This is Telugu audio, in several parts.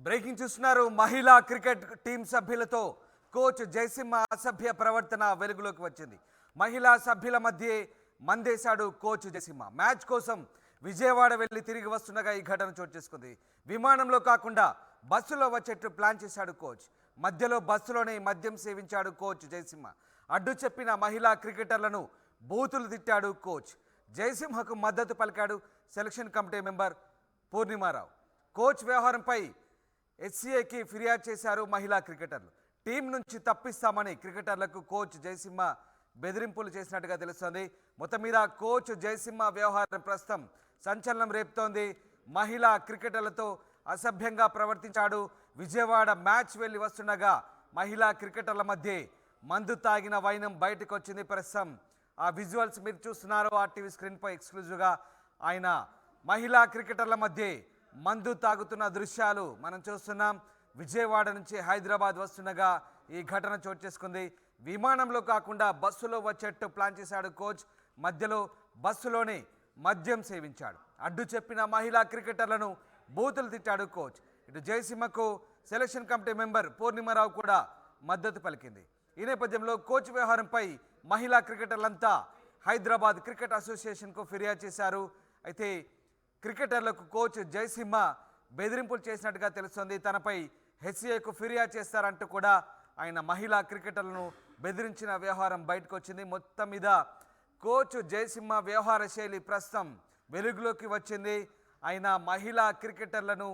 బ్రేకింగ్ చూస్తున్నారు. మహిళా క్రికెట్ టీం సభ్యులతో కోచ్ జయసింహ అసభ్య ప్రవర్తన వెలుగులోకి వచ్చింది. మహిళా సభ్యుల మధ్య మందేశాడు కోచ్ జయసింహ. మ్యాచ్ కోసం విజయవాడ వెళ్లి తిరిగి వస్తుండగా ఈ ఘటన చోటు చేసుకుంది. విమానంలో కాకుండా బస్సులో వచ్చేట్టు ప్లాన్ చేశాడు కోచ్. మధ్యలో బస్సులోనే మద్యం సేవించాడు కోచ్ జయసింహ. అడ్డు చెప్పిన మహిళా క్రికెటర్లను బూతులు తిట్టాడు కోచ్. జయసింహకు మద్దతు పలికాడు సెలక్షన్ కమిటీ మెంబర్ పూర్ణిమారావు. కోచ్ వ్యవహారంపై హెచ్సిఏకి ఫిర్యాదు చేశారు మహిళా క్రికెటర్లు. టీం నుంచి తప్పిస్తామని క్రికెటర్లకు కోచ్ జయసింహ బెదిరింపులు చేసినట్టుగా తెలుస్తోంది. మొత్తం మీద కోచ్ జయసింహ వ్యవహారం ప్రస్తుతం సంచలనం రేపుతోంది. మహిళా క్రికెటర్లతో అసభ్యంగా ప్రవర్తించాడు. విజయవాడ మ్యాచ్ వెళ్ళి వస్తుండగా మహిళా క్రికెటర్ల మధ్య మందు తాగిన వైనం బయటకు వచ్చింది. ప్రస్తుతం ఆ విజువల్స్ మీరు చూస్తున్నారు ఆర్టీవీ స్క్రీన్పై ఎక్స్క్లూజివ్గా. ఆయన మహిళా క్రికెటర్ల మధ్య మందు తాగుతున్న దృశ్యాలు మనం చూస్తున్నాం. విజయవాడ నుంచి హైదరాబాద్ వస్తుండగా ఈ ఘటన చోటు చేసుకుంది. విమానంలో కాకుండా బస్సులో వచ్చేట్టు ప్లాన్ చేశాడు కోచ్. మధ్యలో బస్సులోనే మద్యం సేవించాడు. అడ్డు చెప్పిన మహిళా క్రికెటర్లను బూతులు తిట్టాడు కోచ్. ఇటు జయసింహకు సెలక్షన్ కమిటీ మెంబర్ పూర్ణిమారావు కూడా మద్దతు పలికింది. ఈ నేపథ్యంలో కోచ్ వ్యవహారంపై మహిళా క్రికెటర్లంతా హైదరాబాద్ క్రికెట్ అసోసియేషన్కు ఫిర్యాదు చేశారు. అయితే క్రికెటర్లకు కోచ్ జయసింహ బెదిరింపులు చేసినట్టుగా తెలుస్తోంది. తనపై హెచ్సిఏకు ఫిర్యాదు చేస్తారంటూ కూడా ఆయన మహిళా క్రికెటర్లను బెదిరించిన వ్యవహారం బయటకు వచ్చింది. మొత్తం మీద కోచ్ జయసింహ వ్యవహార శైలి ప్రస్తుతం వెలుగులోకి వచ్చింది. ఆయన మహిళా క్రికెటర్లను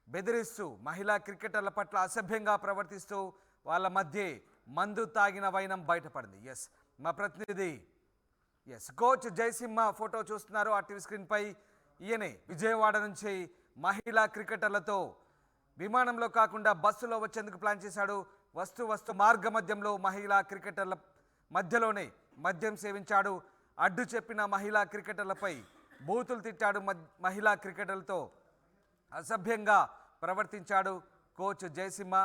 బెదిరిస్తూ మహిళా క్రికెటర్ల పట్ల అసభ్యంగా ప్రవర్తిస్తూ వాళ్ళ మధ్య మందు తాగిన వైనం బయటపడింది. మా ప్రతినిధి కోచ్ జయసింహ ఫోటో చూస్తున్నారు ఆర్టీవీ స్క్రీన్పై. ఈయనే విజయవాడ నుంచి మహిళా క్రికెటర్లతో విమానంలో కాకుండా బస్సులో వచ్చేందుకు ప్లాన్ చేశాడు. వస్తు మార్గ మధ్యంలో మహిళా క్రికెటర్ల మధ్యలోనే మద్యం సేవించాడు. అడ్డు చెప్పిన మహిళా క్రికెటర్లపై బూతులు తిట్టాడు. మహిళా క్రికెటర్లతో అసభ్యంగా ప్రవర్తించాడు కోచ్ జయసింహ.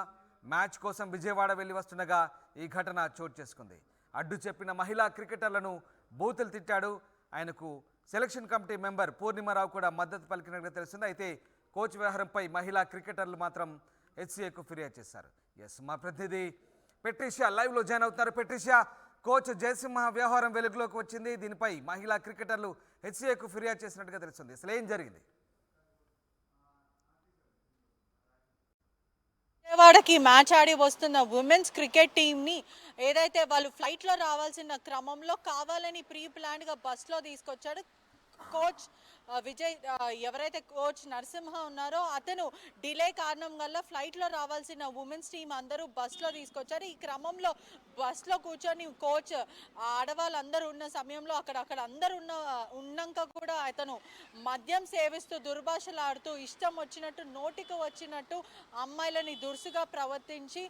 మ్యాచ్ కోసం విజయవాడ వెళ్ళి వస్తుండగా ఈ ఘటన చోటు చేసుకుంది. అడ్డు చెప్పిన మహిళా క్రికెటర్లను బూతులు తిట్టాడు. ఆయనకు సెలక్షన్ కమిటీ మెంబర్ పూర్ణిమారావు కూడా మద్దతు పలికినట్టుగా తెలుస్తుంది. అయితే కోచ్ వ్యవహారంపై మహిళా క్రికెటర్లు మాత్రం హెచ్సిఏకు ఫిర్యాదు చేశారు. మా ప్రతినిధి పెట్రిషియా లైవ్లో జాయిన్ అవుతున్నారు. పెట్రిషియా, కోచ్ జయసింహ వ్యవహారం వెలుగులోకి వచ్చింది. దీనిపై మహిళా క్రికెటర్లు హెచ్సిఏకు ఫిర్యాదు చేసినట్టుగా తెలుస్తుంది. అసలు ఏం జరిగింది? విజయవాడకి మ్యాచ్ ఆడి వస్తున్న ఉమెన్స్ క్రికెట్ టీంని ఏదైతే వాళ్ళు ఫ్లైట్లో రావాల్సిన క్రమంలో కావాలని ప్రీ ప్లాన్డ్గా బస్లో తీసుకొచ్చాడు కోచ్ విజయ్. ఎవరైతే కోచ్ నరసింహ ఉన్నారో అతను డిలే కారణం వల్ల ఫ్లైట్లో రావాల్సిన ఉమెన్స్ టీం అందరూ బస్లో తీసుకొచ్చారు. ఈ క్రమంలో బస్లో కూర్చొని కోచ్ ఆడవాళ్ళందరూ ఉన్న సమయంలో అక్కడ అందరూ ఉన్నాక కూడా అతను మద్యం సేవిస్తూ దుర్భాషలాడుతూ ఇష్టం వచ్చినట్టు నోటికి వచ్చినట్టు అమ్మాయిలని దురుసుగా ప్రవర్తించి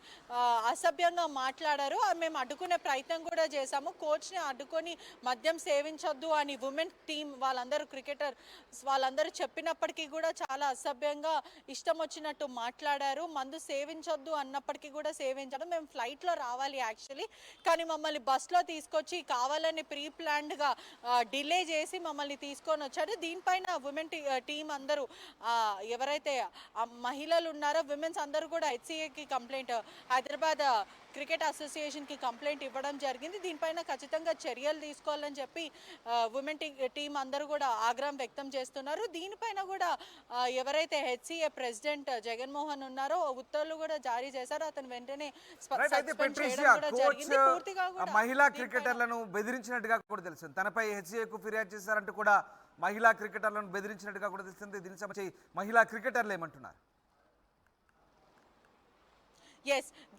అసభ్యంగా మాట్లాడారు. మేము అడ్డుకునే ప్రయత్నం కూడా చేశాము. కోచ్ని అడ్డుకొని మద్యం సేవించొద్దు అని ఉమెన్ టీం వాళ్ళందరూ క్రికెటర్ వాళ్ళందరూ చెప్పినప్పటికీ కూడా చాలా అసభ్యంగా ఇష్టం వచ్చినట్టు మాట్లాడారు. మందు సేవించొద్దు అన్నప్పటికీ కూడా సేవించారు. మేము ఫ్లైట్లో రావాలి యాక్చువల్లీ, కానీ మమ్మల్ని బస్లో తీసుకొచ్చి కావాలని ప్రీ ప్లాన్డ్గా డిలే చేసి మమ్మల్ని తీసుకొని వచ్చారు. దీనిపైన ఉమెన్ టీం అందరూ ఎవరైతే మహిళలు ఉన్నారో విమెన్స్ అందరూ కూడా హెచ్సిఏకి కంప్లైంట్, హైదరాబాద్ క్రికెట్ అసోసియేషన్కి కంప్లైంట్ ఇవ్వడం జరిగింది. దీనిపైన ఖచ్చితంగా చర్యలు తీసుకోవాలని చెప్పి ఉమెన్ టీం అందరూ కూడా ఆగ్రహం వ్యక్తం చేస్తున్నారు. దీనిపైన కూడా ఎవరైతే హెచ్సిఏ ప్రెసిడెంట్ జగన్మోహన్ ఉన్నారో ఉత్తర్వులు కూడా జారీ చేశారు. అతను వెంటనే మహిళా క్రికెటర్లను బెదిరించినట్టుగా కూడా తెలుస్తుంది. తనపై హెచ్సిఏకు ఫిర్యాదు చేశారంటూ కూడా మహిళా క్రికెటర్లను బెదిరించినట్టుగా కూడా తెలుస్తుంది. దీనికి సంబంధించి మహిళా క్రికెటర్లు ఏమంటున్నారు?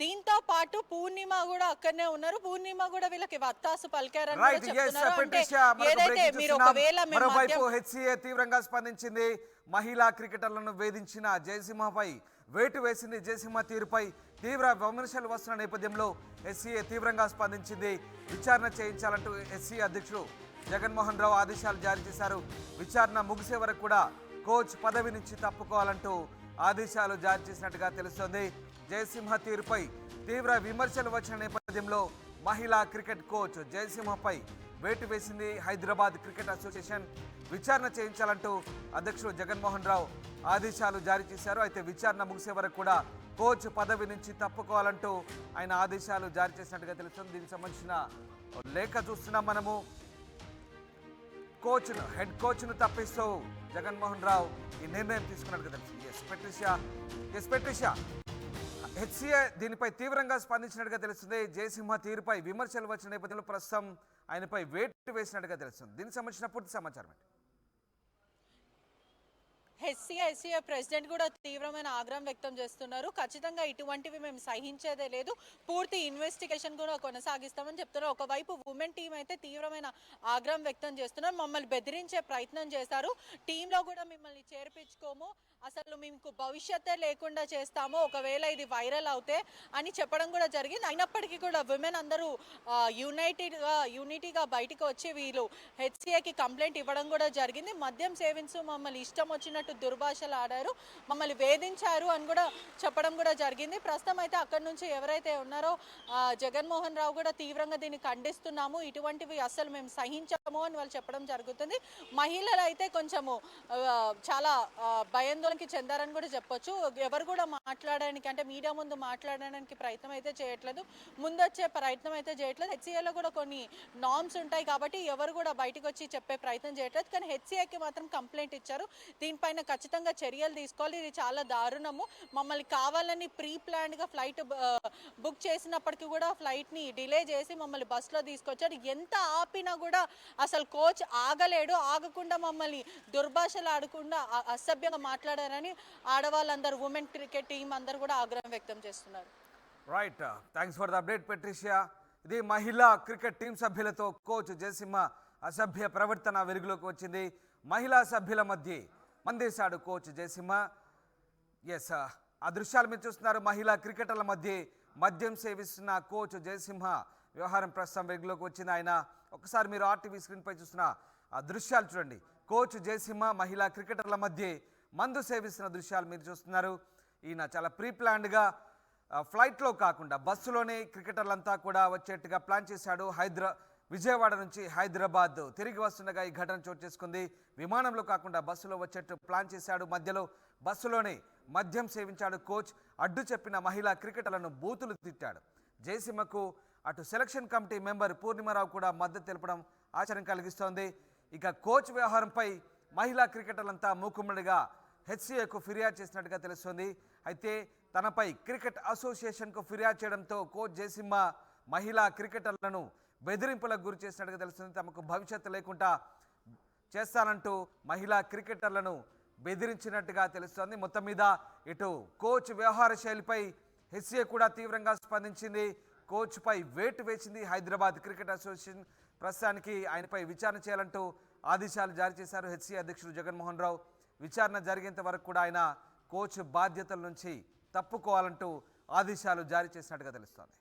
దీంతో పాటు పూర్ణిమ కూడా అక్కడనే ఉన్నారు. పూర్ణిమ కూడా వీళ్ళకి వత్తాసు పలికారని హెచ్సిఏ తీవ్రంగా స్పందించింది. మహిళా క్రికెటర్లను వేధించిన జయసింహపై వేటు వేసింది. జయసింహ తీరుపై తీవ్ర విమర్శలు వస్తున్న నేపథ్యంలో హెచ్సిఏ తీవ్రంగా స్పందించింది. విచారణ చేయించాలంటూ హెచ్సిఏ అధ్యక్షుడు జగన్మోహన్ రావు ఆదేశాలు జారీ చేశారు. విచారణ ముగిసే వరకు కూడా కోచ్ పదవి నుంచి తప్పుకోవాలంటూ ఆదేశాలు జారీ చేసినట్టుగా తెలుస్తోంది. జయసింహ తీరుపై తీవ్ర విమర్శలు వచ్చిన నేపథ్యంలో మహిళా క్రికెట్ కోచ్ జయసింహపై వేటు వేసింది హైదరాబాద్ క్రికెట్ అసోసియేషన్. విచారణ చేయించాలంటూ అధ్యక్షుడు జగన్మోహన్ రావు ఆదేశాలు జారీ చేశారు. అయితే విచారణ ముగిసే వరకు కూడా కోచ్ పదవి నుంచి తప్పుకోవాలంటూ ఆయన ఆదేశాలు జారీ చేసినట్టుగా తెలుస్తుంది. దీనికి సంబంధించిన లేఖ చూస్తున్నాం మనము. హెడ్ కోచ్ను తప్పిస్తూ జగన్మోహన్ రావు ఈ నిర్ణయం తీసుకున్నట్టుగా తెలుస్తుంది. ఎస్ పెట్రిషా హెచ్సిఏ దీనిపై తీవ్రంగా స్పందించినట్టుగా తెలుస్తుంది. జయసింహ తీరుపై విమర్శలు వచ్చిన నేపథ్యంలో ప్రస్తుతం ఆయనపై వేటు వేసినట్టుగా తెలుస్తుంది. దీనికి సంబంధించిన పూర్తి సమాచారం ఎస్సీఏ ప్రెసిడెంట్ కూడా తీవ్రమైన ఆగ్రహం వ్యక్తం చేస్తున్నారు. ఖచ్చితంగా ఇటువంటివి మేము సహించేదే లేదు, పూర్తి ఇన్వెస్టిగేషన్ కూడా కొనసాగిస్తామని చెప్తున్నారు. ఒకవైపు ఉమెన్ టీం అయితే తీవ్రమైన ఆగ్రహం వ్యక్తం చేస్తున్నారు. మమ్మల్ని బెదిరించే ప్రయత్నం చేశారు, టీంలో కూడా మిమ్మల్ని చేర్పించుకోము, అసలు మీకు భవిష్యత్తే లేకుండా చేస్తాము ఒకవేళ ఇది వైరల్ అవుతే అని చెప్పడం కూడా జరిగింది. అయినప్పటికీ కూడా విమెన్ అందరూ యూనిటీగా బయటకు వచ్చి వీళ్ళు హెచ్సిఏకి కంప్లైంట్ ఇవ్వడం కూడా జరిగింది. మద్యం సేవించు మమ్మల్ని ఇష్టం వచ్చినట్టు దుర్భాషలు ఆడారు, మమ్మల్ని వేధించారు అని కూడా చెప్పడం కూడా జరిగింది. ప్రస్తుతం అయితే అక్కడి నుంచి ఎవరైతే ఉన్నారో జగన్మోహన్ రావు కూడా తీవ్రంగా దీన్ని ఖండిస్తున్నాము, ఇటువంటివి అస్సలు మేము సహించము అని వాళ్ళు చెప్పడం జరుగుతుంది. మహిళలు అయితే కొంచెము చాలా భయాందోళనకి చెందారని కూడా చెప్పొచ్చు. ఎవరు కూడా మాట్లాడడానికి అంటే మీడియా ముందు మాట్లాడడానికి ప్రయత్నం అయితే చేయట్లేదు, ముందొచ్చే ప్రయత్నం అయితే చేయట్లేదు. హెచ్సిఏలో కూడా కొన్ని నార్మ్స్ ఉంటాయి కాబట్టి ఎవరు కూడా బయటకు వచ్చి చెప్పే ప్రయత్నం చేయట్లేదు. కానీ హెచ్సిఏకి మాత్రం కంప్లైంట్ ఇచ్చారు, దీనిపైన ఖచ్చితంగా చర్యలు తీసుకోవాలి, ఇది చాలా దారుణము, మమ్మల్ని కావాలని ప్రీ ప్లాన్డ్గా ఫ్లైట్ బుక్ చేసినప్పటికీ కూడా ఫ్లైట్ని డిలే చేసి మమ్మల్ని బస్సులో తీసుకొచ్చాడు. ఎంత ఆపినా కూడా అసలు కోచ్ ఆగలేడు, ఆగకుండా మమ్మల్ని దుర్భాషలు ఆడకుండా అసభ్యంగా మాట్లాడారని ఆడవాళ్ళందరూ ఉమెన్ క్రికెట్ టీం అందరూ కూడా ఆగ్రహం వ్యక్తం చేస్తున్నారు. Right, thanks for the update Patricia. ఇది మహిళా క్రికెట్ టీం సభ్యులతో కోచ్ జయసింహ అసభ్య ప్రవర్తన వెలుగులోకి వచ్చింది. మహిళా సభ్యుల మధ్య మందేశాడు కోచ్ జయసింహ. ఎస్, ఆ దృశ్యాలు మీరు చూస్తున్నారు. మహిళా క్రికెటర్ల మధ్య మద్యం సేవిస్తున్న కోచ్ జయసింహ వ్యవహారం ప్రస్తుతం వెలుగులోకి వచ్చింది. ఆయన ఒకసారి మీరు ఆర్టీవీ స్క్రీన్పై చూస్తున్న ఆ దృశ్యాలు చూడండి. కోచ్ జయసింహ మహిళా క్రికెటర్ల మధ్య మందు సేవిస్తున్న దృశ్యాలు మీరు చూస్తున్నారు. ఈయన చాలా ప్రీ ప్లాన్డ్గా ఫ్లైట్లో కాకుండా బస్సులోనే క్రికెటర్లంతా కూడా వచ్చేట్టుగా ప్లాన్ చేశాడు. విజయవాడ నుంచి హైదరాబాద్ తిరిగి వస్తుండగా ఈ ఘటన చోటు చేసుకుంది. విమానంలో కాకుండా బస్సులో వచ్చేట్టు ప్లాన్ చేశాడు. మధ్యలో బస్సులోనే మద్యం సేవించాడు కోచ్. అడ్డు చెప్పిన మహిళా క్రికెటర్లను బూతులు తిట్టాడు. జయసింహకు అటు సెలక్షన్ కమిటీ మెంబర్ పూర్ణిమారావు కూడా మద్దతు తెలపడం ఆశ్చర్యం కలిగిస్తోంది. ఇక కోచ్ వ్యవహారంపై మహిళా క్రికెటర్లంతా మూకుమ్మడిగా హెచ్సిఏకు ఫిర్యాదు చేసినట్టుగా తెలుస్తోంది. అయితే తనపై క్రికెట్ అసోసియేషన్కు ఫిర్యాదు చేయడంతో కోచ్ జయసింహ మహిళా క్రికెటర్లను బెదిరింపులకు గురి చేసినట్టుగా తెలుస్తుంది. తమకు భవిష్యత్తు లేకుండా చేస్తానంటూ మహిళా క్రికెటర్లను బెదిరించినట్టుగా తెలుస్తోంది. మొత్తం మీద ఇటు కోచ్ వ్యవహార శైలిపై హెచ్సిఏ కూడా తీవ్రంగా స్పందించింది, కోచ్పై వేటు వేసింది. హైదరాబాద్ క్రికెట్ అసోసియేషన్ ప్రస్తుతానికి ఆయనపై విచారణ చేయాలంటూ ఆదేశాలు జారీ చేశారు హెచ్సిఏ అధ్యక్షుడు జగన్మోహన్ రావు. విచారణ జరిగేంత వరకు కూడా ఆయన కోచ్ బాధ్యతల నుంచి తప్పుకోవాలంటూ ఆదేశాలు జారీ చేసినట్టుగా తెలుస్తోంది.